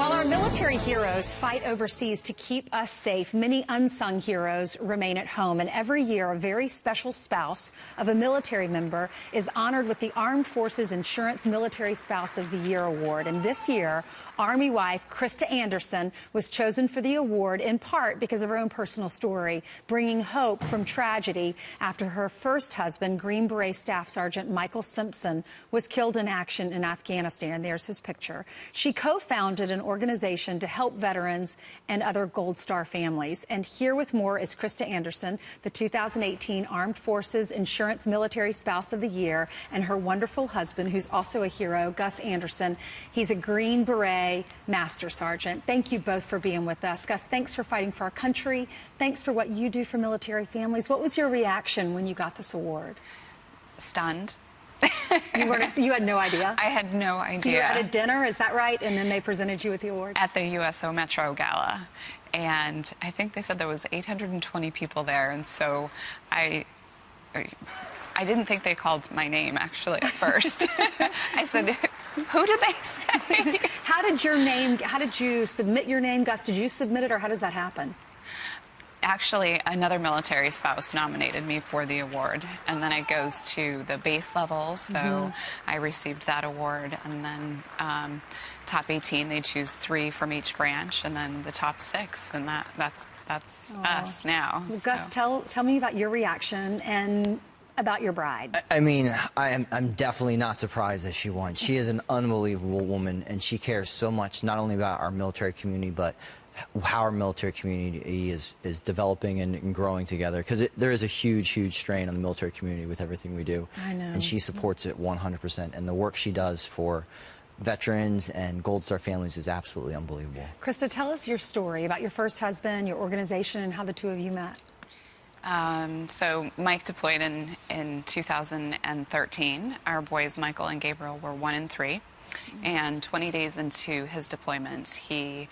While our military heroes fight overseas to keep us safe, many unsung heroes remain at home. And every year, a very special spouse of a military member is honored with the Armed Forces Insurance Military Spouse of the Year Award. And this year, Army wife Krista Anderson was chosen for the award in part because of her own personal story, bringing hope from tragedy after her first husband, Green Beret Staff Sergeant Michael Simpson, was killed in action in Afghanistan. There's his picture. She co-founded an organization to help veterans and other Gold Star families. And here with more is Krista Anderson, the 2018 Armed Forces Insurance Military Spouse of the Year, and her wonderful husband, who's also a hero, Gus Anderson. He's a Green Beret Master Sergeant. Thank you both for being with us. Gus, thanks for fighting for our country. Thanks for what you do for military families. What was your reaction when you got this award? Stunned. You had no idea? I had no idea. So you were at a dinner, is that right? And then they presented you with the award? At the USO Metro Gala. And I think they said there was 820 people there. And so I didn't think they called my name, actually, at first. I said, who did they say? How did you submit your name, Gus? Did you submit it, or how does that happen? Actually, another military spouse nominated me for the award, and then it goes to the base level, so I received that award, and then top 18, they choose 3 from each branch, and then the top 6, and that's us now. Well, Gus, tell me about your reaction and about your bride. I mean, I'm definitely not surprised that she won. She is an unbelievable woman, and she cares so much, not only about our military community, but how our military community is developing and growing together, because there is a huge strain on the military community with everything we do. I know. And she supports it 100%, and the work she does for veterans and Gold Star families is absolutely unbelievable. Krista, tell us your story about your first husband, your organization, and how the two of you met. So Mike deployed in 2013. Our boys, Michael and Gabriel, were 1 and 3. And 20 days into his deployment, he,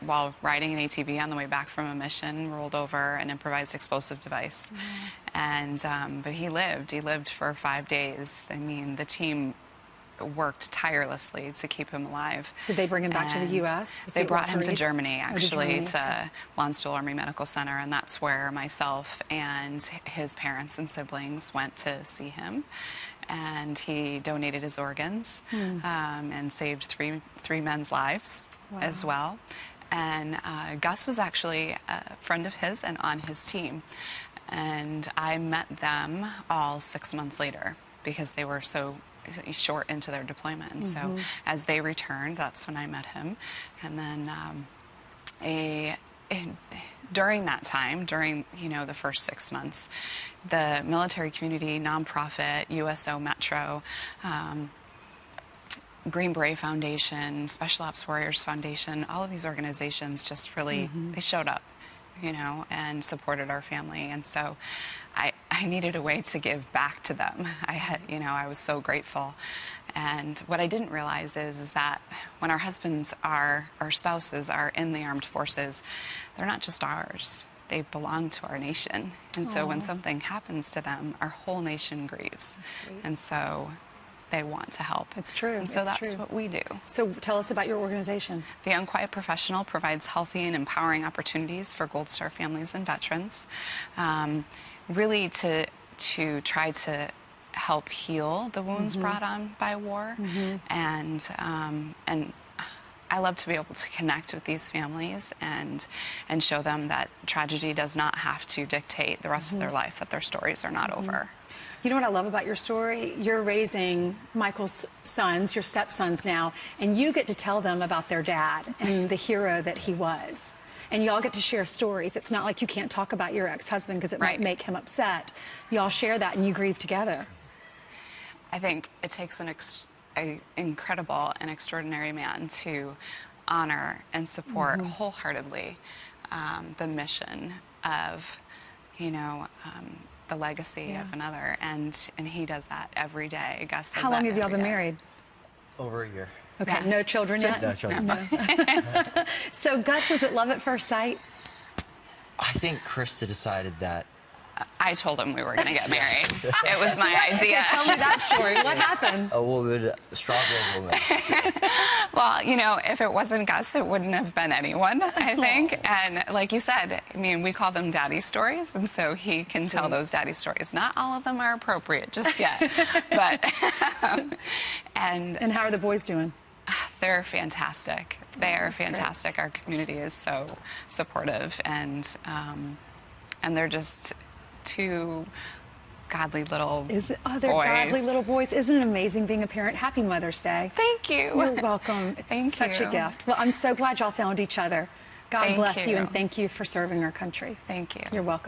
while riding an ATV on the way back from a mission, rolled over an improvised explosive device. But he lived. He lived for 5 days. I mean, the team worked tirelessly to keep him alive. Did they bring him back to the U.S.? They brought him to Germany, actually, to Landstuhl Army Medical Center, and that's where myself and his parents and siblings went to see him. And he donated his organs and saved three men's lives as well. And Gus was actually a friend of his and on his team. And I met them all 6 months later because they were so short into their deployment. And so as they returned, that's when I met him. And then during that time, during the first 6 months, the military community, nonprofit, USO Metro, Green Beret Foundation, Special Ops Warriors Foundation, all of these organizations just really, they showed up, and supported our family. And so I needed a way to give back to them. I was so grateful. And what I didn't realize is that when our husbands our spouses are in the armed forces, they're not just ours. They belong to our nation. And so when something happens to them, our whole nation grieves. And so they want to help. It's true. And so that's what we do. So tell us about your organization. The Unquiet Professional provides healthy and empowering opportunities for Gold Star families and veterans, really to try to help heal the wounds brought on by war. And I love to be able to connect with these families and show them that tragedy does not have to dictate the rest of their life, that their stories are not over. You know what I love about your story? You're raising Michael's sons, your stepsons now, and you get to tell them about their dad and the hero that he was. And y'all get to share stories. It's not like you can't talk about your ex-husband because it might make him upset. Y'all share that and you grieve together. I think it takes an incredible and extraordinary man to honor and support wholeheartedly the mission of, the legacy of another, and he does that every day. Gus does How long have y'all been day. married? Over a year. Okay, no children yet? No children. No. So Gus, was it love at first sight? I think Krista decided that I told him we were going to get married. It was my idea. Tell me that story. What happened? A woman, a stronger woman. Well, you know, if it wasn't Gus, it wouldn't have been anyone, I think. And like you said, I mean, we call them daddy stories, and so he can tell those daddy stories. Not all of them are appropriate just yet, but and how are the boys doing? they're fantastic. They are fantastic. Great. Our community is so supportive, and they're just two godly little they're boys. godly little boys. Isn't it amazing being a parent? Happy Mother's Day. Thank you. You're welcome. It's such a gift. Well, I'm so glad y'all found each other. God bless you, and thank you for serving our country. Thank you. You're welcome.